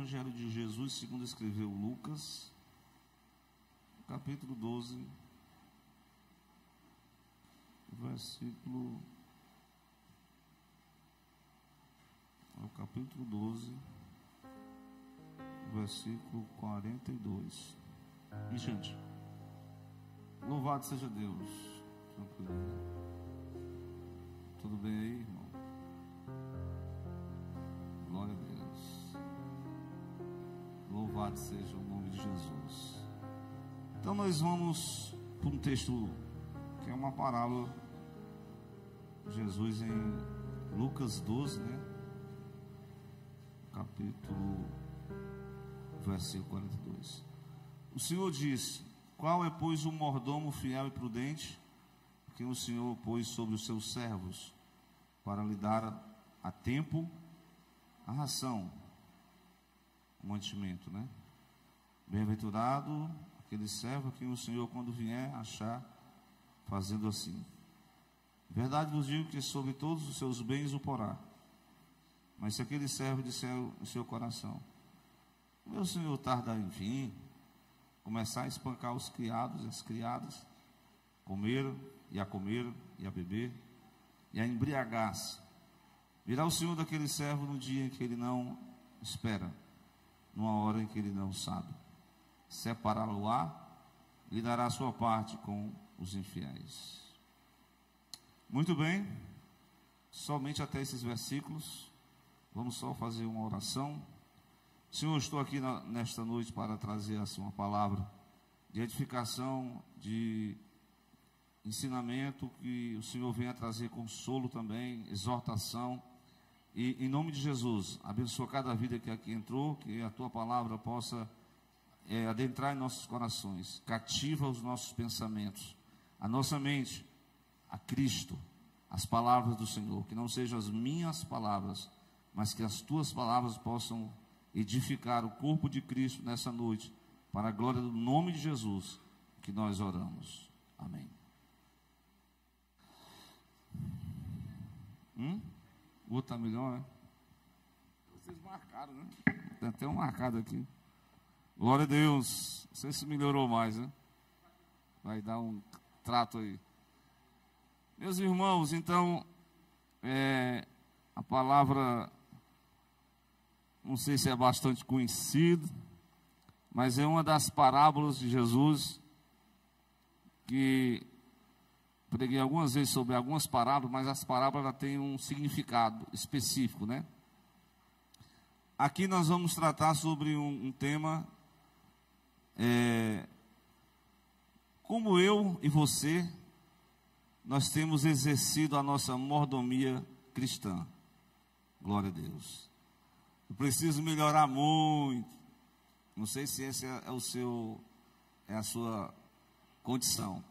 Evangelho de Jesus segundo escreveu Lucas, capítulo 12, versículo... o capítulo 12, versículo 42. E, gente, louvado seja Deus. Tranquilo. Tudo bem aí, irmão? Glória a Deus. Louvado seja o nome de Jesus. Então nós vamos para um texto que é uma parábola. Jesus em Lucas 12, né? Capítulo, versículo 42. O Senhor disse: qual é, pois, o mordomo fiel e prudente, que o Senhor pôs sobre os seus servos, para lhe dar a tempo a ração, o mantimento, né? Bem-aventurado aquele servo que o Senhor, quando vier, achar fazendo assim. Verdade vos digo que sobre todos os seus bens o porá. Mas se aquele servo disser no seu coração: meu senhor tarda em vir, começar a espancar os criados e as criadas, comeram e a beber, e a embriagar-se, virá o senhor daquele servo no dia em que ele não espera, numa hora em que ele não sabe, separá-lo-á, lhe dará a sua parte com os infiéis. Muito bem, somente até esses versículos. Vamos só fazer uma oração. Senhor, estou aqui nesta noite para trazer assim uma palavra de edificação, de ensinamento, que o Senhor venha trazer consolo também, exortação. E em nome de Jesus, abençoa cada vida que aqui entrou, que a Tua palavra possa adentrar em nossos corações, cativa os nossos pensamentos, a nossa mente, a Cristo, as palavras do Senhor, que não sejam as minhas palavras, mas que as Tuas palavras possam edificar o corpo de Cristo nessa noite, para a glória do nome de Jesus, que nós oramos. Amém. O outro está melhor, né? Vocês marcaram, né? Tem até um marcado aqui. Glória a Deus. Não sei se melhorou mais, né? Vai dar um trato aí. Meus irmãos, então, a palavra, não sei se é bastante conhecida, mas é uma das parábolas de Jesus, que preguei algumas vezes sobre algumas parábolas, mas as parábolas têm um significado específico, né? Aqui nós vamos tratar sobre um tema, como eu e você, nós temos exercido a nossa mordomia cristã. Glória a Deus. Eu preciso melhorar muito. Não sei se esse é a sua condição.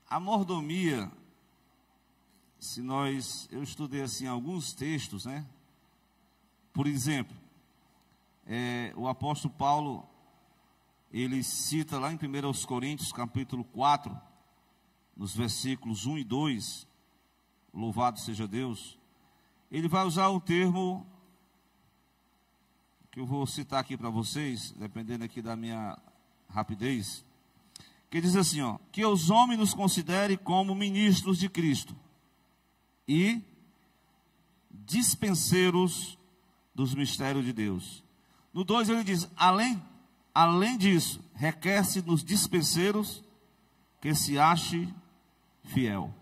A mordomia, eu estudei assim alguns textos, né? Por exemplo, o apóstolo Paulo, ele cita lá em 1 Coríntios, capítulo 4, nos versículos 1 e 2, louvado seja Deus, ele vai usar um termo que eu vou citar aqui para vocês, dependendo aqui da minha rapidez, que diz assim, ó: que os homens nos considerem como ministros de Cristo e dispenseiros dos mistérios de Deus. No 2 ele diz: além disso, requer-se nos dispenseiros que se ache fiel.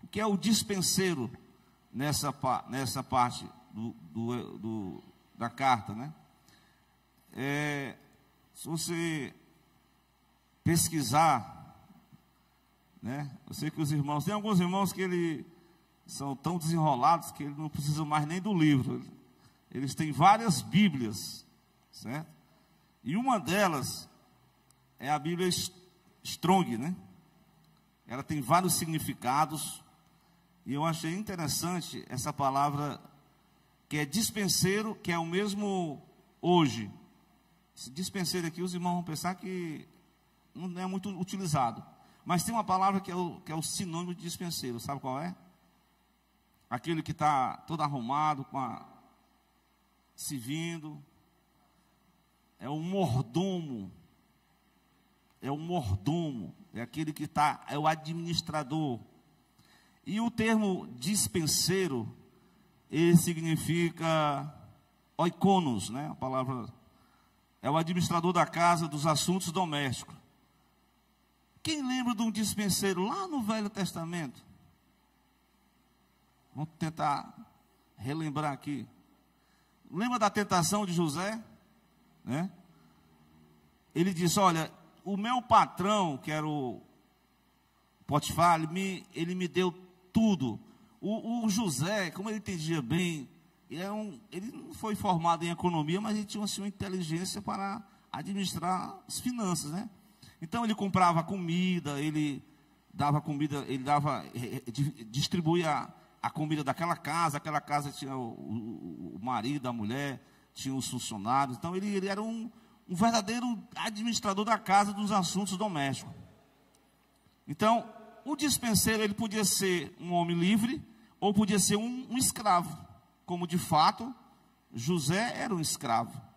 O que é o dispenseiro nessa parte da carta, né? Se você pesquisar, né? Eu sei que os irmãos, tem alguns irmãos que eles são tão desenrolados que eles não precisam mais nem do livro. Eles têm várias Bíblias, certo? E uma delas é a Bíblia Strong, né? Ela tem vários significados, e eu achei interessante essa palavra, que é dispenseiro, que é o mesmo hoje. Esse dispenseiro aqui, os irmãos vão pensar que não é muito utilizado, mas tem uma palavra que é o sinônimo de dispenseiro. Sabe qual é? Aquele que está todo arrumado, com a servindo. É o mordomo. É o mordomo. É aquele que está, é o administrador. E o termo dispenseiro, ele significa oikonos, né? A palavra é o administrador da casa, dos assuntos domésticos. Quem lembra de um dispenseiro lá no Velho Testamento? Vamos tentar relembrar aqui. Lembra da tentação de José? Né? Ele disse, olha, o meu patrão, que era o Potifar, ele me deu tudo. O José, como ele entendia bem, ele não foi formado em economia, mas ele tinha assim, uma inteligência para administrar as finanças, né? Então ele comprava comida, ele distribuía a comida daquela casa. Aquela casa tinha o marido, a mulher, tinha os funcionários. Então ele era um verdadeiro administrador da casa, dos assuntos domésticos. Então o dispenseiro, ele podia ser um homem livre ou podia ser um escravo, como de fato José era um escravo.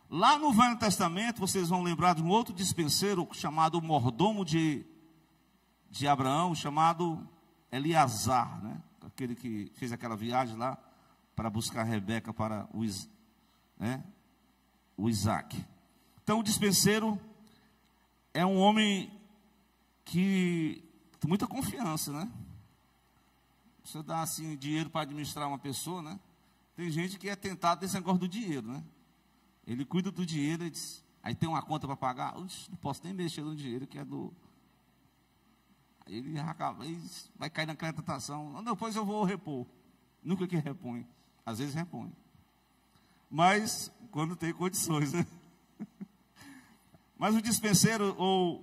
Lá no Velho Testamento, vocês vão lembrar de um outro dispenseiro chamado mordomo de Abraão, chamado Eleazar, né? Aquele que fez aquela viagem lá para buscar Rebeca para o Isaac. Então o dispenseiro é um homem que tem muita confiança, né? Você dá assim dinheiro para administrar uma pessoa, né? Tem gente que é tentado desse negócio do dinheiro, né? Ele cuida do dinheiro, ele diz, aí tem uma conta para pagar, não posso nem mexer no dinheiro que é do... Aí ele vai cair naquela tentação, depois eu vou repor. Nunca que repõe, às vezes repõe. Mas quando tem condições, né? Mas o dispenseiro, ou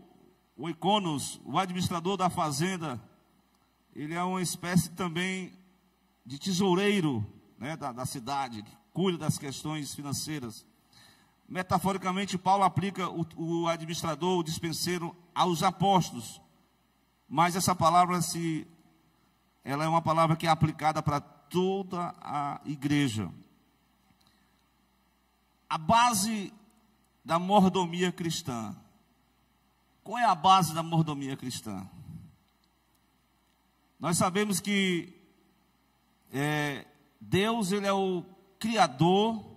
o oikonos, o administrador da fazenda, ele é uma espécie também de tesoureiro, né, da cidade, que cuida das questões financeiras. Metaforicamente, Paulo aplica o administrador, o dispenseiro, aos apóstolos. Mas essa palavra, ela é uma palavra que é aplicada para toda a igreja. A base da mordomia cristã. Qual é a base da mordomia cristã? Nós sabemos que Deus, ele é o Criador,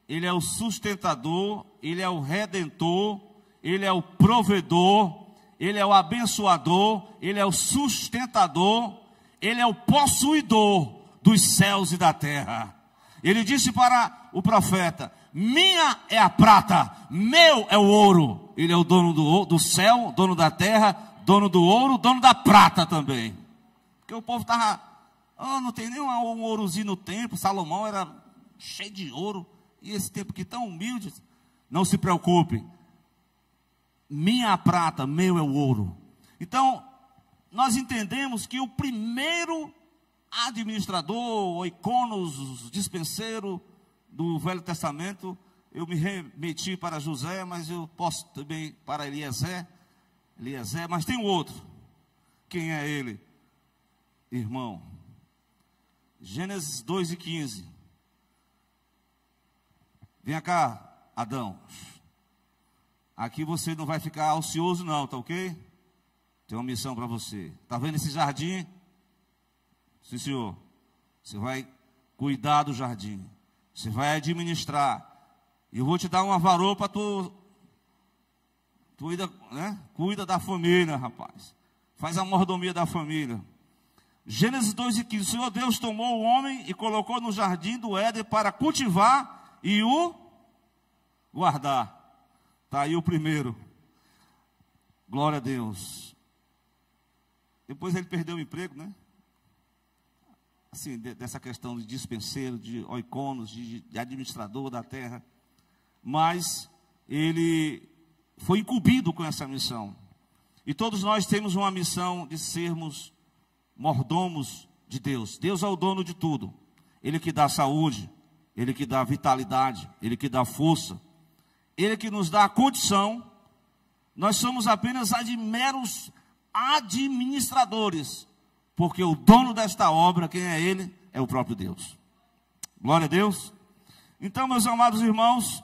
ele é o sustentador, ele é o redentor, ele é o provedor, ele é o abençoador, ele é o sustentador, ele é o possuidor dos céus e da terra. Ele disse para o profeta, minha é a prata, meu é o ouro. Ele é o dono do céu, dono da terra, dono do ouro, dono da prata também. Porque o povo estava, não tem nem um ourozinho no templo, Salomão era cheio de ouro. E esse tempo que tão humilde, não se preocupe. Minha prata, meu é o ouro. Então, nós entendemos que o primeiro administrador, oikonos, dispenseiro do Velho Testamento, eu me remeti para José, mas eu posso também para Eliezer, mas tem um outro. Quem é ele? Irmão. Gênesis 2:15. Venha cá, Adão. Aqui você não vai ficar ocioso não, tá ok? Tem uma missão para você. Tá vendo esse jardim? Sim, senhor. Você vai cuidar do jardim. Você vai administrar. E eu vou te dar uma varoa para tu cuida da família, rapaz. Faz a mordomia da família. Gênesis 2:15. O Senhor Deus tomou o homem e colocou no jardim do Éden para cultivar e o guardar. Está aí o primeiro. Glória a Deus. Depois ele perdeu o emprego, né? Assim, dessa questão de dispenseiro, de oikonos, de administrador da terra. Mas ele foi incumbido com essa missão. E todos nós temos uma missão de sermos mordomos de Deus. Deus é o dono de tudo. Ele que dá saúde, ele que dá vitalidade, ele que dá força, ele que nos dá a condição. Nós somos apenas meros administradores, porque o dono desta obra, quem é ele? É o próprio Deus. Glória a Deus. Então, meus amados irmãos,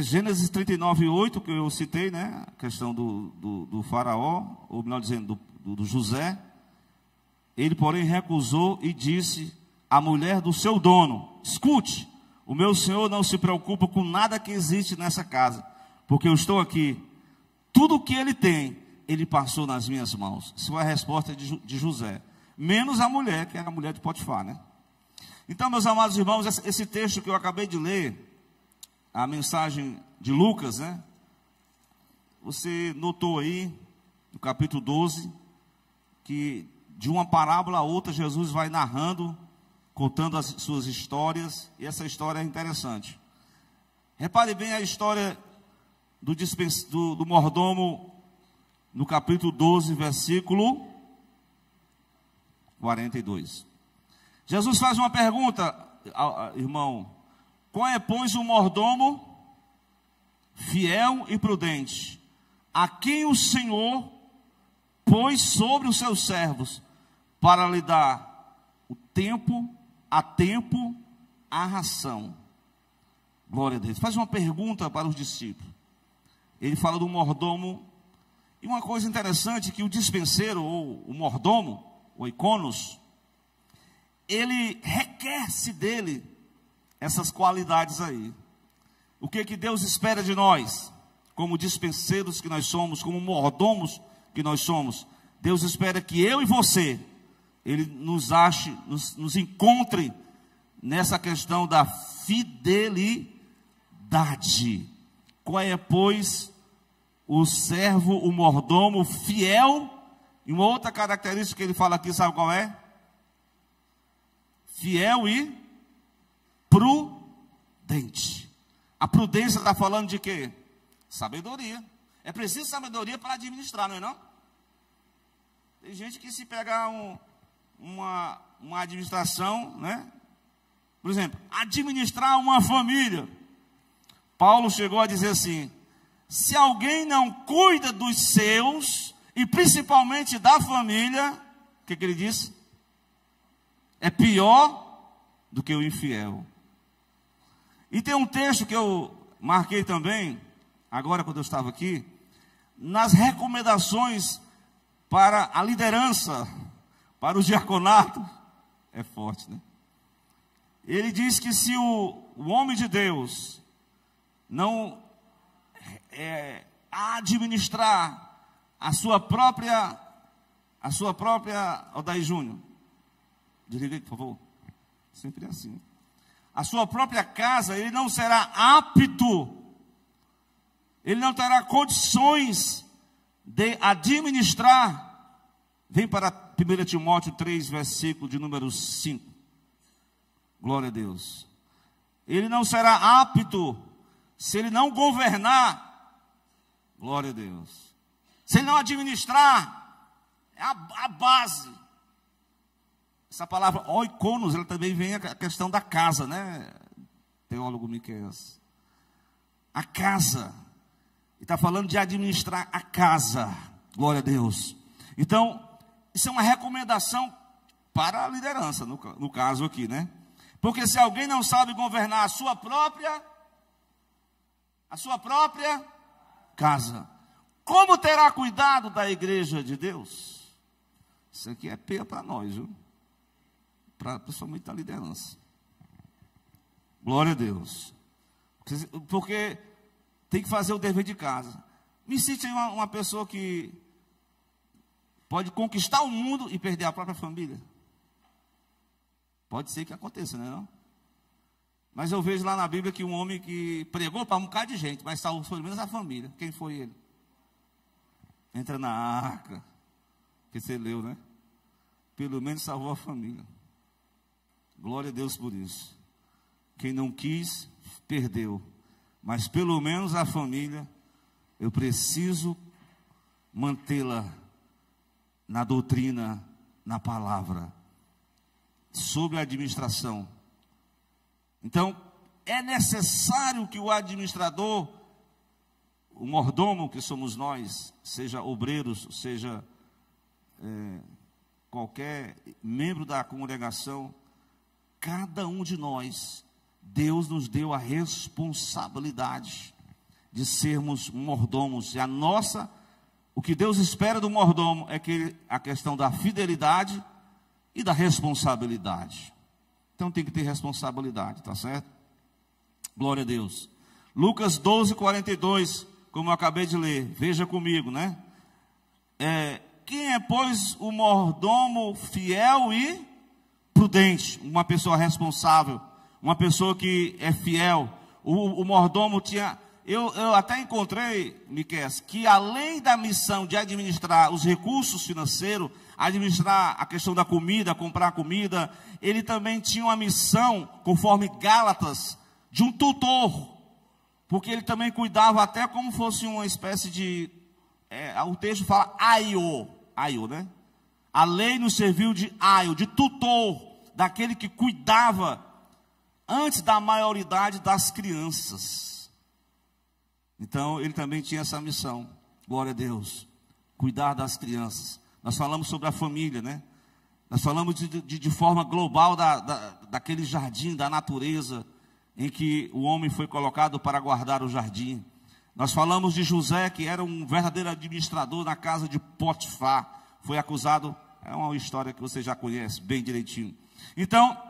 Gênesis 39:8, que eu citei, né? A questão do faraó, ou melhor dizendo, do José. Ele, porém, recusou e disse à mulher do seu dono: escute, o meu senhor não se preocupa com nada que existe nessa casa, porque eu estou aqui. Tudo o que ele tem, ele passou nas minhas mãos. Isso foi a resposta de José. Menos a mulher, que era a mulher de Potifar, né? Então, meus amados irmãos, esse texto que eu acabei de ler, a mensagem de Lucas, né? Você notou aí, no capítulo 12, que de uma parábola a outra, Jesus vai narrando, contando as suas histórias, e essa história é interessante. Repare bem a história do mordomo, no capítulo 12, versículo 42. Jesus faz uma pergunta, irmão: qual é, pois, o mordomo fiel e prudente, a quem o Senhor pôs sobre os seus servos, para lhe dar a tempo, a ração? Glória a Deus. Faz uma pergunta para os discípulos. Ele fala do mordomo. E uma coisa interessante, que o dispenseiro, ou o mordomo, o iconos, ele requer-se dele essas qualidades aí. O que Deus espera de nós, como dispenseiros que nós somos, como mordomos que nós somos? Deus espera que eu e você, Ele nos ache, nos encontre nessa questão da fidelidade. Qual é, pois, o servo, o mordomo fiel? E uma outra característica que ele fala aqui, sabe qual é? Fiel e prudente. A prudência está falando de quê? Sabedoria. É preciso sabedoria para administrar, não é não? Tem gente que, se pegar uma administração, né? Por exemplo, administrar uma família. Paulo chegou a dizer assim: se alguém não cuida dos seus, e principalmente da família, o que ele disse? É pior do que o infiel. E tem um texto que eu marquei também, agora quando eu estava aqui, nas recomendações para a liderança, para o diaconato. É forte, né? Ele diz que se o homem de Deus não administrar a sua própria, Odair Júnior, desliga aí, por favor. Sempre é assim. A sua própria casa, ele não será apto, ele não terá condições de administrar. Vem para 1 Timóteo 3, versículo de número 5. Glória a Deus. Ele não será apto se ele não governar. Glória a Deus. Se ele não administrar, é a base. Essa palavra oikonos, ela também vem a questão da casa, né? Teólogo Miqueias. A casa. Ele está falando de administrar a casa. Glória a Deus. Então, isso é uma recomendação para a liderança, no caso aqui, né? Porque se alguém não sabe governar a sua própria casa, como terá cuidado da igreja de Deus? Isso aqui é peia para nós, viu? Principalmente da liderança. Glória a Deus. Porque tem que fazer o dever de casa. Me cite aí uma pessoa que pode conquistar o mundo e perder a própria família. Pode ser que aconteça, não é não? Mas eu vejo lá na Bíblia que um homem que pregou para um bocado de gente, mas salvou pelo menos a família. Quem foi ele? Entra na arca, que você leu, né? Pelo menos salvou a família. Glória a Deus por isso. Quem não quis, perdeu. Mas pelo menos a família, eu preciso mantê-la na doutrina, na palavra, sobre a administração. Então, é necessário que o administrador, o mordomo que somos nós, seja obreiros, seja qualquer membro da congregação, cada um de nós, Deus nos deu a responsabilidade de sermos mordomos. E o que Deus espera do mordomo é que a questão da fidelidade e da responsabilidade. Então tem que ter responsabilidade, tá certo? Glória a Deus. Lucas 12, 42, como eu acabei de ler, veja comigo, né? Quem é, pois, o mordomo fiel e prudente? Uma pessoa responsável, uma pessoa que é fiel. O mordomo tinha... Eu até encontrei, Miquel, que além da missão de administrar os recursos financeiros, administrar a questão da comida, comprar comida, ele também tinha uma missão, conforme Gálatas, de um tutor, porque ele também cuidava até como fosse uma espécie de, o texto fala aio, né? A lei nos serviu de aio, de tutor, daquele que cuidava antes da maioridade das crianças. Então, ele também tinha essa missão, glória a Deus, cuidar das crianças. Nós falamos sobre a família, né? Nós falamos de forma global daquele jardim, da natureza, em que o homem foi colocado para guardar o jardim. Nós falamos de José, que era um verdadeiro administrador na casa de Potifar. Foi acusado, é uma história que você já conhece bem direitinho. Então,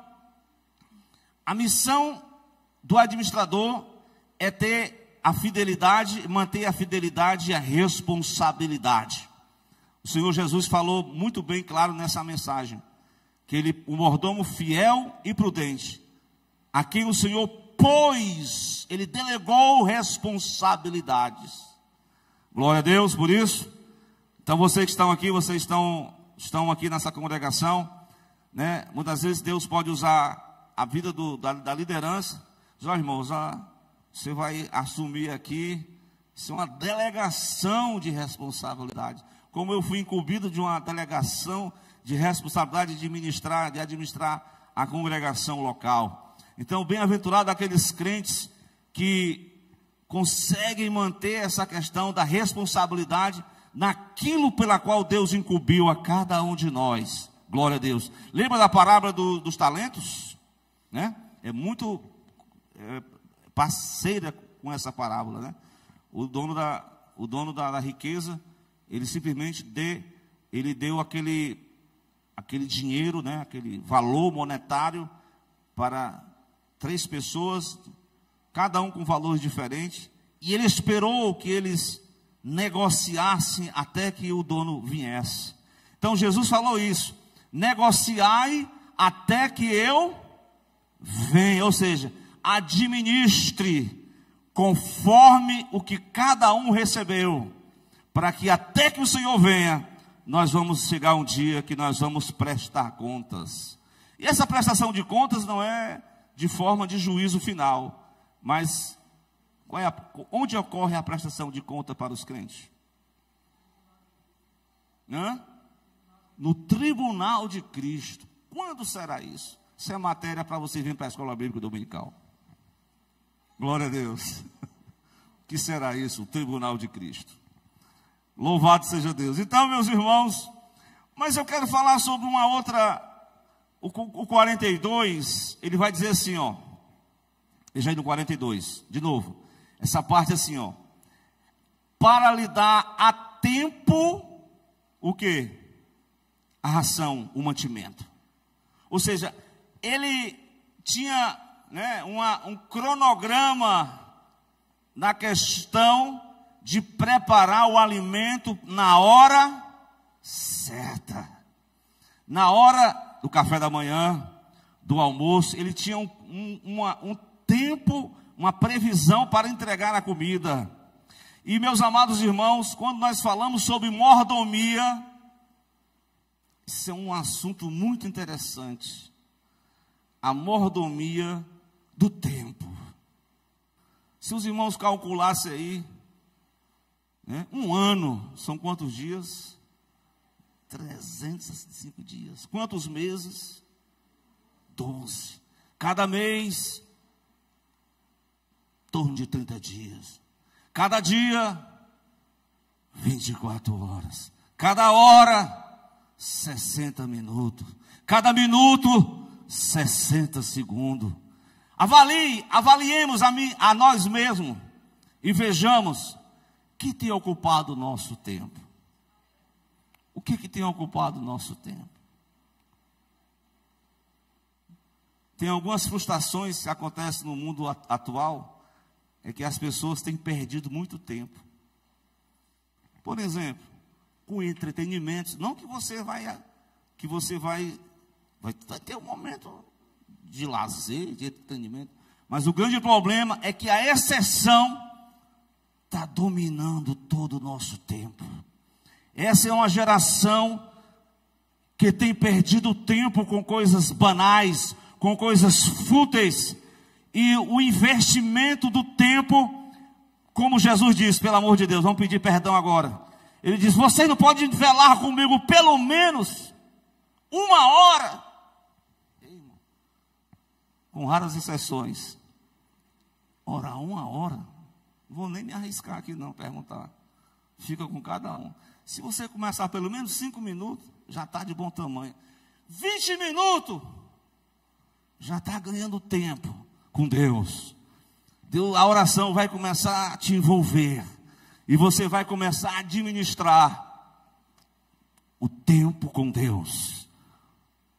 a missão do administrador é ter a fidelidade, manter a fidelidade e a responsabilidade. O Senhor Jesus falou muito bem claro nessa mensagem, que o mordomo fiel e prudente, a quem o Senhor pôs, ele delegou responsabilidades. Glória a Deus por isso. Então vocês que estão aqui, vocês estão aqui nessa congregação, né? Muitas vezes Deus pode usar a vida da liderança. Ó, irmãos, você vai assumir aqui, isso é uma delegação de responsabilidade. Como eu fui incumbido de uma delegação de responsabilidade de administrar a congregação local. Então, bem-aventurado aqueles crentes que conseguem manter essa questão da responsabilidade naquilo pela qual Deus incumbiu a cada um de nós. Glória a Deus. Lembra da parábola dos talentos? Né? É muito parceira com essa parábola, né? O dono da riqueza, ele simplesmente deu aquele dinheiro, né? Aquele valor monetário para 3 pessoas, cada um com valores diferentes, e ele esperou que eles negociassem até que o dono viesse. Então Jesus falou isso: negociai até que eu venha, ou seja, administre conforme o que cada um recebeu, para que até que o Senhor venha, nós vamos chegar um dia que nós vamos prestar contas. E essa prestação de contas não é de forma de juízo final, mas onde ocorre a prestação de conta para os crentes? No tribunal de Cristo. Quando será isso? Isso é matéria para você vir para a escola bíblica dominical. Glória a Deus. O que será isso? O tribunal de Cristo. Louvado seja Deus. Então, meus irmãos, mas eu quero falar sobre uma outra. O 42, ele vai dizer assim, ó. Veja aí no 42, de novo. Essa parte assim, ó. Para lhe dar a tempo, o quê? A ração, o mantimento. Ou seja, ele tinha, né, um cronograma na questão de preparar o alimento na hora certa. Na hora do café da manhã, do almoço, ele tinha um tempo, uma previsão para entregar a comida. E, meus amados irmãos, quando nós falamos sobre mordomia, isso é um assunto muito interessante. A mordomia do tempo. Se os irmãos calculassem aí, né, um ano, são quantos dias? 365 dias. Quantos meses? 12. Cada mês, em torno de 30 dias. Cada dia, 24 horas. Cada hora, 60 minutos. Cada minuto, 60 segundos. Avaliemos a nós mesmos e vejamos o que tem ocupado o nosso tempo. O que tem ocupado o nosso tempo? Tem algumas frustrações que acontecem no mundo atual, é que as pessoas têm perdido muito tempo. Por exemplo, com entretenimento, não que você vai ter um momento de lazer, de entretenimento, mas o grande problema é que a exceção está dominando todo o nosso tempo. Essa é uma geração que tem perdido tempo com coisas banais, com coisas fúteis, e o investimento do tempo, como Jesus disse, pelo amor de Deus, vamos pedir perdão agora. Ele diz: vocês não podem velar comigo pelo menos 1 hora, com raras exceções. Orar 1 hora, não vou nem me arriscar aqui não, perguntar. Fica com cada um. Se você começar pelo menos 5 minutos, já está de bom tamanho. 20 minutos, já está ganhando tempo com Deus. A oração vai começar a te envolver, e você vai começar a administrar o tempo com Deus.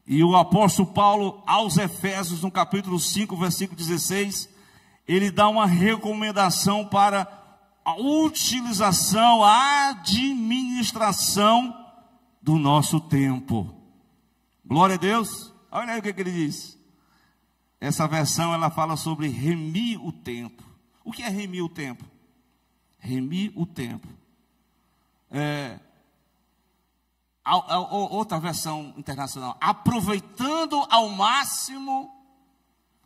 E o apóstolo Paulo, aos Efésios, no capítulo 5, versículo 16, ele dá uma recomendação para a utilização, a administração do nosso tempo. Glória a Deus. Olha aí o que ele diz. Essa versão, ela fala sobre remir o tempo. O que é remir o tempo? Remir o tempo. Outra versão internacional, aproveitando ao máximo.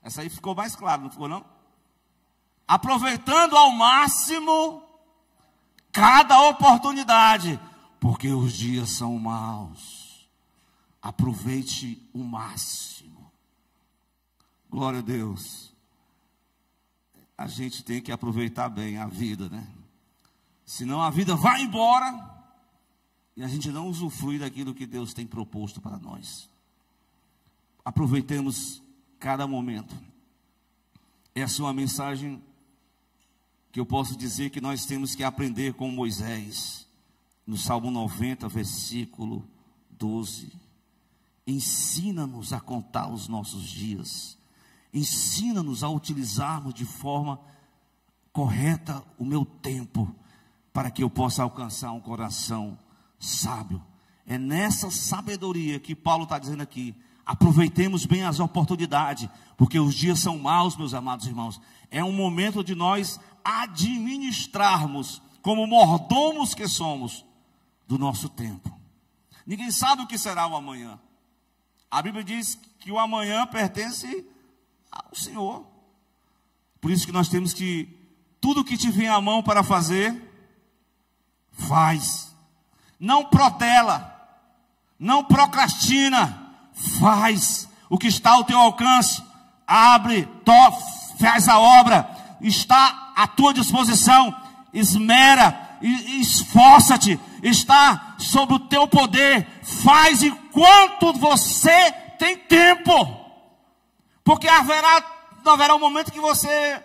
Essa aí ficou mais claro, não ficou não? Aproveitando ao máximo cada oportunidade, porque os dias são maus. Aproveite o máximo. Glória a Deus. A gente tem que aproveitar bem a vida, né? Senão a vida vai embora e a gente não usufrui daquilo que Deus tem proposto para nós. Aproveitemos cada momento. Essa é uma mensagem que eu posso dizer que nós temos que aprender com Moisés. No Salmo 90, versículo 12. Ensina-nos a contar os nossos dias. Ensina-nos a utilizarmos de forma correta o meu tempo, para que eu possa alcançar um coração sábio. É nessa sabedoria que Paulo está dizendo aqui: aproveitemos bem as oportunidades, porque os dias são maus, meus amados irmãos. É um momento de nós administrarmos, como mordomos que somos, do nosso tempo. Ninguém sabe o que será o amanhã. A Bíblia diz que o amanhã pertence ao Senhor. Por isso que nós temos que, tudo que te vem à mão para fazer, faz. Não protela, não procrastina, faz o que está ao teu alcance. Abre, faz a obra, está à tua disposição. Esmera, esforça-te, está sob o teu poder. Faz enquanto você tem tempo. Porque haverá um momento que você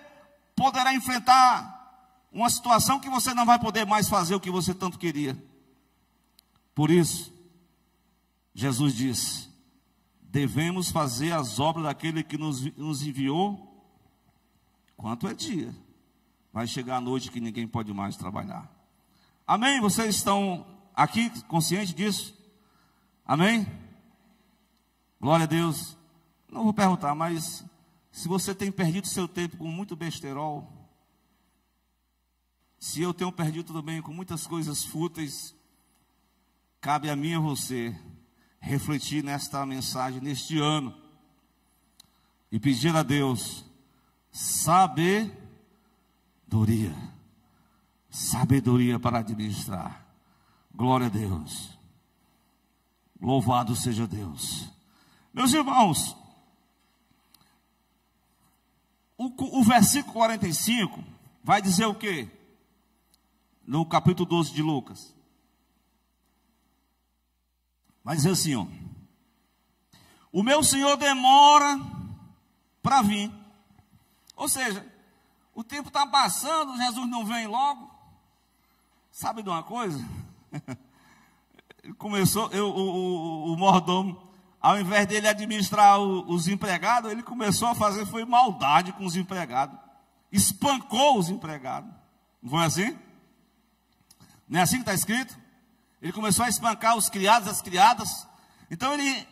poderá enfrentar uma situação que você não vai poder mais fazer o que você tanto queria. Por isso, Jesus disse: devemos fazer as obras daquele que nos enviou enquanto é dia. Vai chegar a noite que ninguém pode mais trabalhar. Amém? Vocês estão aqui conscientes disso? Amém? Glória a Deus. Não vou perguntar, mas se você tem perdido seu tempo com muito besterol, se eu tenho perdido também com muitas coisas fúteis, cabe a mim e a você refletir nesta mensagem, neste ano, e pedir a Deus sabedoria para administrar. Glória a Deus. Louvado seja Deus. Meus irmãos, o versículo 45 vai dizer o quê? No capítulo 12 de Lucas. Vai dizer assim, ó: o meu senhor demora para vir. Ou seja, o tempo está passando, Jesus não vem logo. Sabe de uma coisa? Começou, o mordomo, ao invés dele administrar os empregados, ele começou a fazer, foi maldade com os empregados. Espancou os empregados. Não foi assim? Não é assim que está escrito? Ele começou a espancar os criados, as criadas. Então ele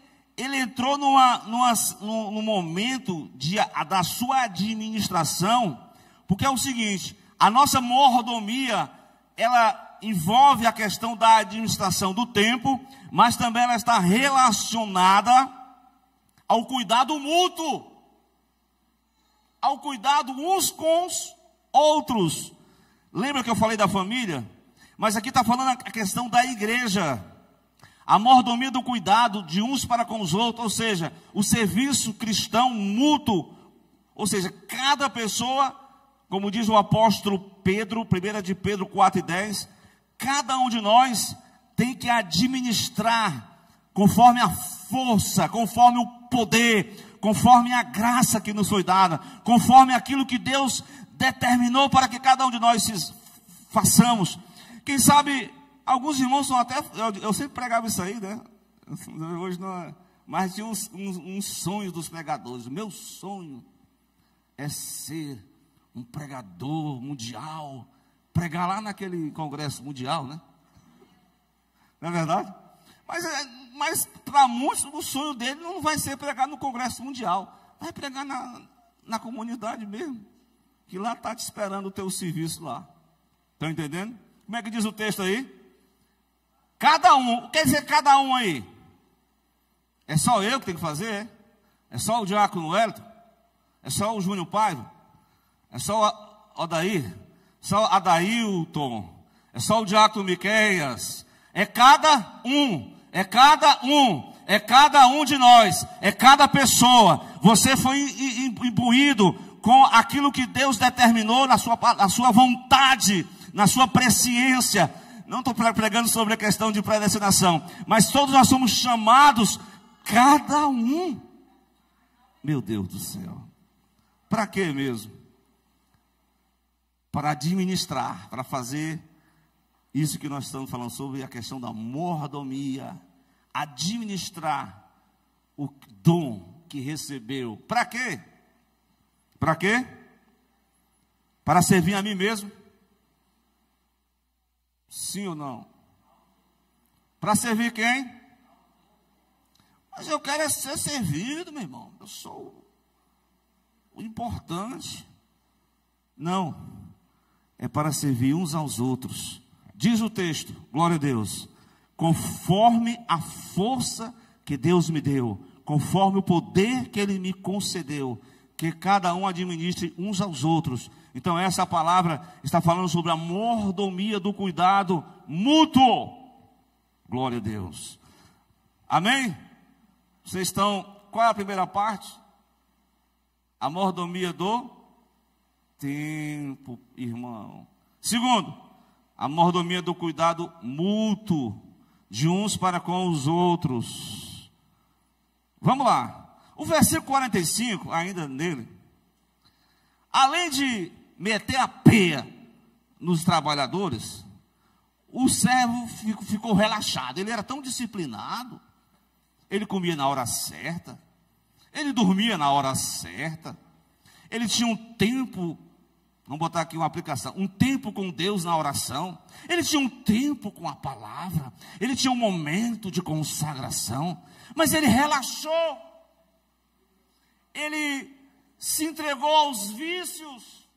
entrou num momento da sua administração, porque é o seguinte, a nossa mordomia, ela envolve a questão da administração do tempo, mas também ela está relacionada ao cuidado mútuo, ao cuidado uns com os outros. Lembra que eu falei da família? Mas aqui está falando a questão da igreja. A mordomia do cuidado de uns para com os outros, ou seja, o serviço cristão mútuo. Ou seja, cada pessoa, como diz o apóstolo Pedro, 1 de Pedro 4:10, cada um de nós tem que administrar conforme a força, conforme o poder, conforme a graça que nos foi dada, conforme aquilo que Deus determinou para que cada um de nós façamos. Quem sabe, alguns irmãos são até, eu sempre pregava isso aí, né? Hoje não é, mas tinha uns sonhos dos pregadores. O meu sonho é ser um pregador mundial, pregar lá naquele congresso mundial, né? Não é verdade? Mas para muitos o sonho dele não vai ser pregar no congresso mundial, vai pregar na comunidade mesmo, que lá está te esperando o teu serviço lá. Estão entendendo? Como é que diz o texto aí? Cada um, quer dizer cada um aí? É só eu que tenho que fazer? É só o diácono Wellington? É só o Júnior Paiva? É só o Odair? Só Adailton? É só o diácono Miqueias? É cada um, é cada um, é cada um de nós, é cada pessoa. Você foi imbuído com aquilo que Deus determinou na sua vontade, na sua presciência. Não estou pregando sobre a questão de predestinação, mas todos nós somos chamados, cada um. Meu Deus do céu. Para quê mesmo? Para administrar, para fazer isso que nós estamos falando sobre a questão da mordomia. Administrar o dom que recebeu. Para quê? Para quê? Para servir a mim mesmo? Sim ou não? Para servir quem? Mas eu quero ser servido, meu irmão. Eu sou o importante. Não. É para servir uns aos outros. Diz o texto, glória a Deus. Conforme a força que Deus me deu, conforme o poder que Ele me concedeu, que cada um administre uns aos outros. Então essa palavra está falando sobre a mordomia do cuidado mútuo. Glória a Deus. Amém? Vocês estão, qual é a primeira parte? A mordomia do tempo, irmão. Segundo, a mordomia do cuidado mútuo, de uns para com os outros. Vamos lá. O versículo 45, ainda nele, além de meter a peia nos trabalhadores, o servo ficou relaxado. Ele era tão disciplinado. Ele comia na hora certa. Ele dormia na hora certa. Ele tinha um tempo, vamos botar aqui uma aplicação, um tempo com Deus na oração. Ele tinha um tempo com a palavra. Ele tinha um momento de consagração. Mas ele relaxou. Ele se entregou aos vícios.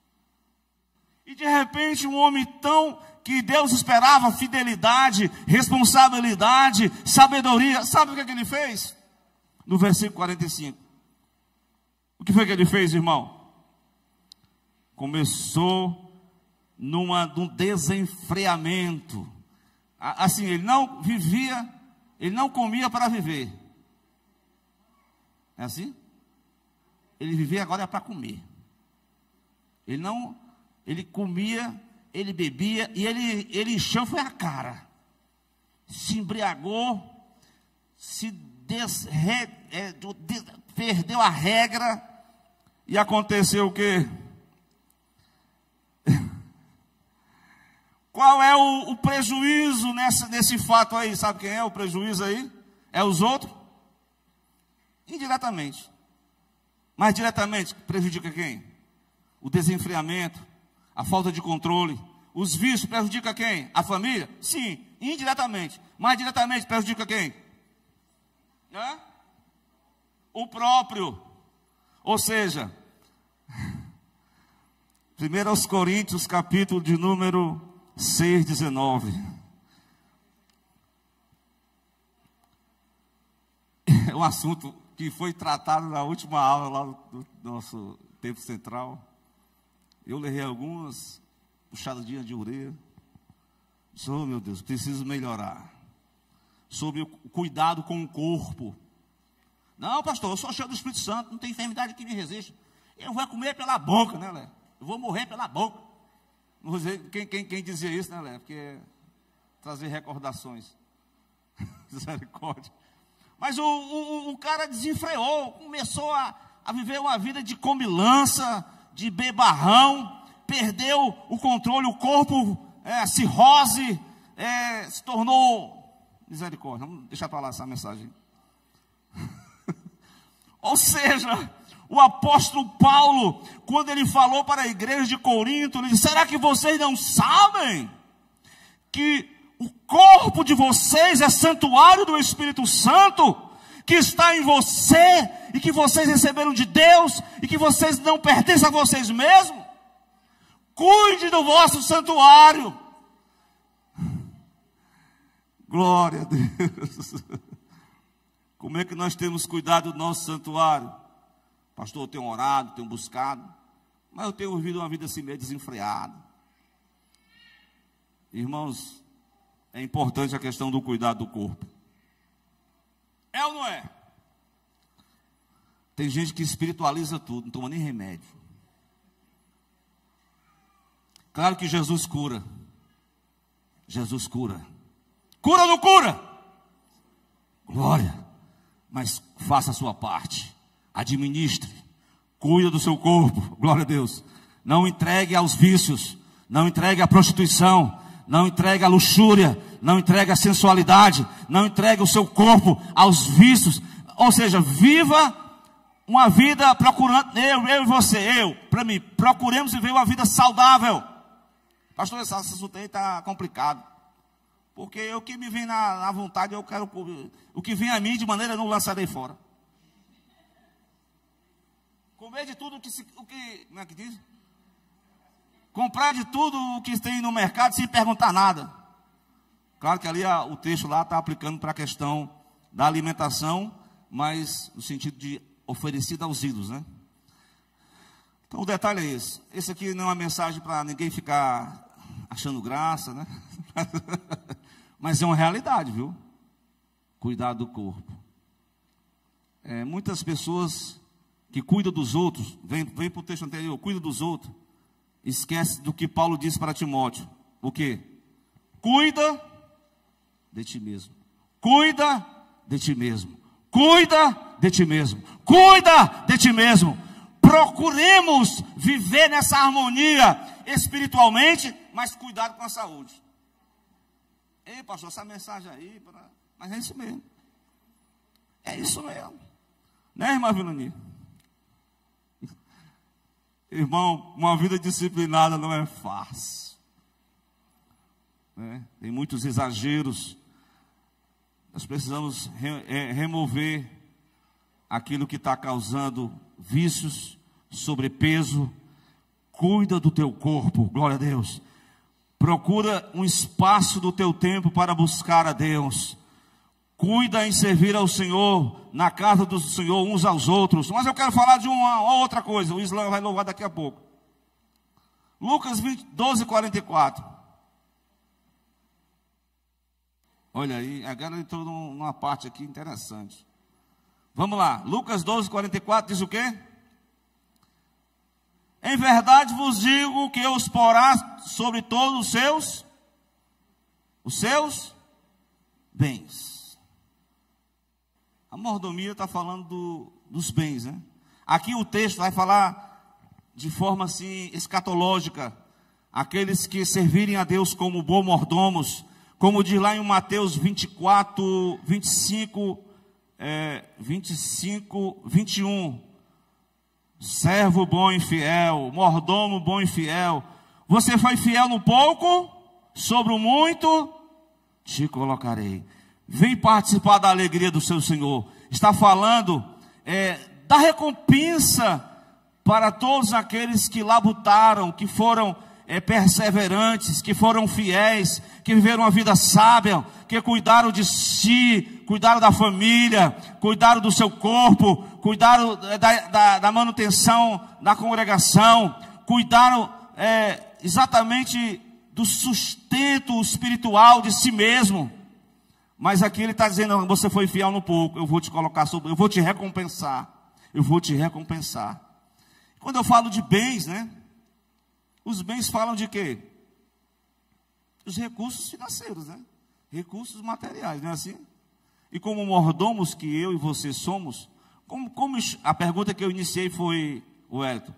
E de repente um homem tão que Deus esperava fidelidade, responsabilidade, sabedoria. Sabe o que ele fez? No versículo 45. O que foi que ele fez, irmão? Começou num desenfreamento. Assim, ele não vivia, ele não comia para viver. É assim? Ele vivia agora para comer. Ele comia, ele bebia e ele encheu foi a cara. Se embriagou, se perdeu a regra e aconteceu o quê? Qual é o prejuízo nesse fato aí? Sabe quem é o prejuízo aí? É os outros? Indiretamente. Mas diretamente prejudica quem? O desenfreamento, a falta de controle. Os vícios prejudica quem? A família? Sim, indiretamente. Mas diretamente prejudica quem? O próprio. Ou seja, 1 Coríntios, capítulo de número 6:19. É um assunto que foi tratado na última aula lá do nosso tempo central. Eu levei algumas puxadinhas de orelha. Oh, meu Deus, preciso melhorar. Sobre o cuidado com o corpo. Não, pastor, eu sou cheio do Espírito Santo, não tem enfermidade que me resista. Eu vou comer pela boca, né, Lé? Eu vou morrer pela boca. Não vou dizer quem dizia isso, né, Lé? Porque é trazer recordações. Misericórdia. Mas o cara desenfreou, começou a viver uma vida de comilança, de bebarrão, perdeu o controle, o corpo, cirrose, se tornou... Misericórdia, vamos deixar para lá essa mensagem. Ou seja, o apóstolo Paulo, quando ele falou para a igreja de Corinto, ele disse: será que vocês não sabem que o corpo de vocês é santuário do Espírito Santo, que está em você, e que vocês receberam de Deus, e que vocês não pertencem a vocês mesmos? Cuide do vosso santuário. Glória a Deus. Como é que nós temos cuidado do nosso santuário? Pastor, eu tenho orado, tenho buscado, mas eu tenho vivido uma vida assim meio desenfreada. Irmãos, é importante a questão do cuidado do corpo. É ou não é? Tem gente que espiritualiza tudo, não toma nem remédio. Claro que Jesus cura. Jesus cura. Cura ou não cura? Glória. Mas faça a sua parte. Administre. Cuida do seu corpo. Glória a Deus. Não entregue aos vícios. Não entregue à prostituição. Não entregue à luxúria. Não entregue à sensualidade. Não entregue o seu corpo aos vícios. Ou seja, viva uma vida procurando, eu e você, para mim, procuremos viver uma vida saudável. Pastor, esse assunto aí está complicado. Porque o que me vem na vontade, eu quero. O que vem a mim, de maneira não lançarei fora. Comer de tudo como é que diz? Comprar de tudo o que tem no mercado sem perguntar nada. Claro que ali o texto lá está aplicando para a questão da alimentação, mas no sentido de oferecida aos ídolos, né? Então o detalhe é esse. Esse aqui não é uma mensagem para ninguém ficar achando graça, né? Mas é uma realidade, viu? Cuidar do corpo. Muitas pessoas que cuidam dos outros, vem para o texto anterior, cuida dos outros, esquece do que Paulo disse para Timóteo. O quê? Cuida de ti mesmo. Cuida de ti mesmo. Cuida de ti mesmo. Cuida de ti mesmo. Procuremos viver nessa harmonia espiritualmente, mas cuidado com a saúde. Ei, pastor, essa mensagem aí, mas é isso mesmo. É isso mesmo. Né, irmã Vilani? Irmão, uma vida disciplinada não é fácil. Né? Tem muitos exageros. Nós precisamos remover aquilo que está causando vícios, sobrepeso. Cuida do teu corpo, glória a Deus. Procura um espaço do teu tempo para buscar a Deus. Cuida em servir ao Senhor, na casa do Senhor, uns aos outros. Mas eu quero falar de uma outra coisa. O Islã vai louvar daqui a pouco. Lucas 12:44. Olha aí, agora entrou numa parte aqui interessante. Vamos lá, Lucas 12:44 diz o quê? Em verdade vos digo que os porá sobre todos os seus bens. A mordomia está falando dos bens, né? Aqui o texto vai falar de forma assim escatológica, aqueles que servirem a Deus como bons mordomos, como diz lá em Mateus 24, 25, 21, servo bom e fiel, mordomo bom e fiel, você foi fiel no pouco, sobre o muito te colocarei. Vem participar da alegria do seu Senhor. Está falando da recompensa para todos aqueles que labutaram, que foram perseverantes, que foram fiéis, que viveram uma vida sábia, que cuidaram de si, cuidaram da família, cuidaram do seu corpo, cuidaram da manutenção da congregação, cuidaram exatamente do sustento espiritual de si mesmo. Mas aqui ele está dizendo: você foi fiel no pouco, eu vou te colocar sobre, eu vou te recompensar, eu vou te recompensar. Quando eu falo de bens, né? Os bens falam de quê? Os recursos financeiros, né? Recursos materiais, não é assim? E como mordomos que eu e você somos, como a pergunta que eu iniciei foi, Wellington,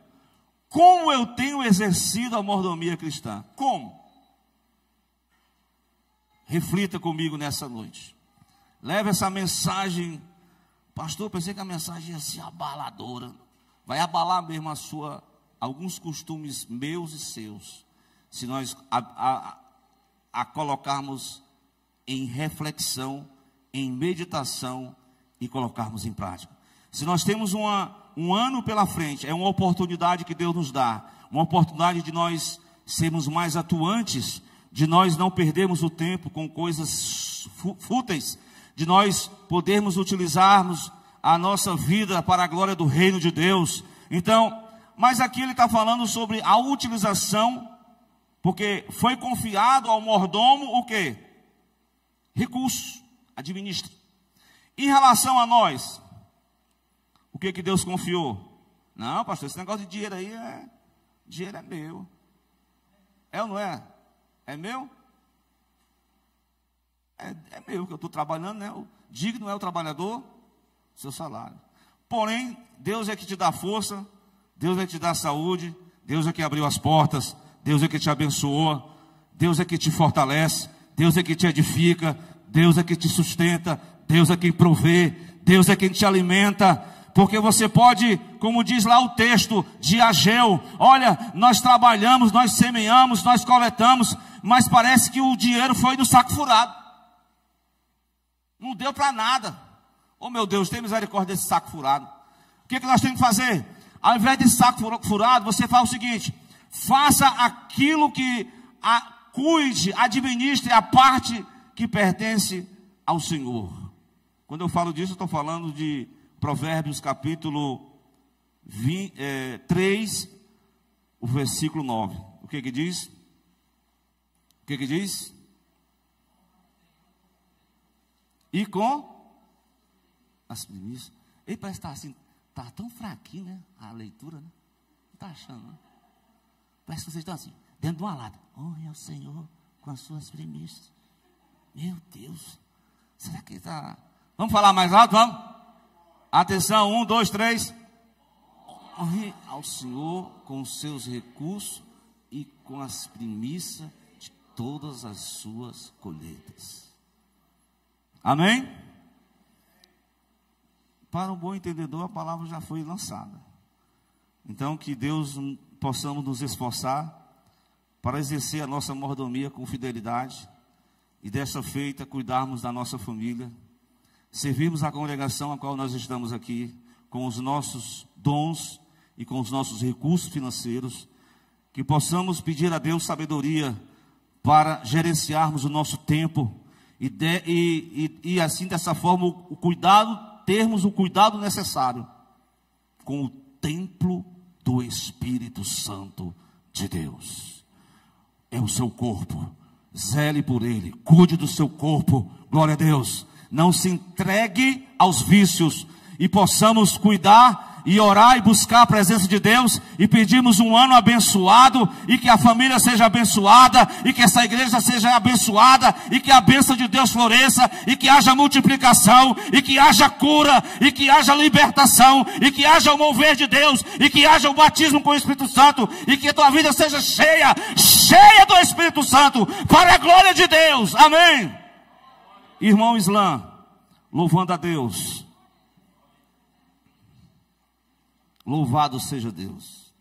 como eu tenho exercido a mordomia cristã? Como? Reflita comigo nessa noite. Leve essa mensagem. Pastor, pensei que a mensagem ia ser abaladora. Vai abalar mesmo alguns costumes meus e seus, se nós a colocarmos em reflexão, em meditação e colocarmos em prática. Se nós temos um ano pela frente, é uma oportunidade que Deus nos dá, uma oportunidade de nós sermos mais atuantes, de nós não perdermos o tempo com coisas fúteis, de nós podermos utilizarmos a nossa vida para a glória do reino de Deus. Então, mas aqui ele está falando sobre a utilização, porque foi confiado ao mordomo o quê? Recursos, administra. Em relação a nós, o que Deus confiou? Não, pastor, esse negócio de dinheiro aí dinheiro é meu. É ou não é? É meu? É meu, que eu estou trabalhando, né? O digno é o trabalhador, seu salário. Porém, Deus é que te dá força, Deus é que te dá saúde, Deus é que abriu as portas, Deus é que te abençoou, Deus é que te fortalece, Deus é que te edifica, Deus é que te sustenta, Deus é quem provê, Deus é quem te alimenta. Porque você pode, como diz lá o texto de Ageu, olha, nós trabalhamos, nós semeamos, nós coletamos, mas parece que o dinheiro foi do saco furado. Não deu para nada. Oh meu Deus, tem misericórdia desse saco furado. O que nós temos que fazer? Ao invés de saco furado, você faz o seguinte: faça aquilo que cuide, administre a parte que pertence ao Senhor. Quando eu falo disso, eu estou falando de Provérbios capítulo 3, o versículo 9. O que diz? O que diz? E com as primícias. Ele parece estar assim, está tão fraquinho, né? A leitura, né? Não está achando, né? Parece que vocês estão assim, dentro de uma lata. Honre ao Senhor com as suas primícias. Meu Deus, será que está... Vamos falar mais alto, vamos? Atenção, 1, 2, 3. Honre ao Senhor com os seus recursos e com as primícias de todas as suas colheitas. Amém? Para um bom entendedor, a palavra já foi lançada. Então, que Deus possamos nos esforçar para exercer a nossa mordomia com fidelidade e dessa feita cuidarmos da nossa família, servirmos a congregação a qual nós estamos aqui com os nossos dons e com os nossos recursos financeiros, que possamos pedir a Deus sabedoria para gerenciarmos o nosso tempo e assim dessa forma o cuidado, termos o cuidado necessário com o templo do Espírito Santo de Deus. É o seu corpo, zele por ele, cuide do seu corpo, glória a Deus. Não se entregue aos vícios e possamos cuidar e orar e buscar a presença de Deus e pedirmos um ano abençoado e que a família seja abençoada e que essa igreja seja abençoada e que a bênção de Deus floresça e que haja multiplicação e que haja cura e que haja libertação e que haja o mover de Deus e que haja o batismo com o Espírito Santo e que a tua vida seja cheia do Espírito Santo para a glória de Deus. Amém. Irmão Islã, louvando a Deus. Louvado seja Deus.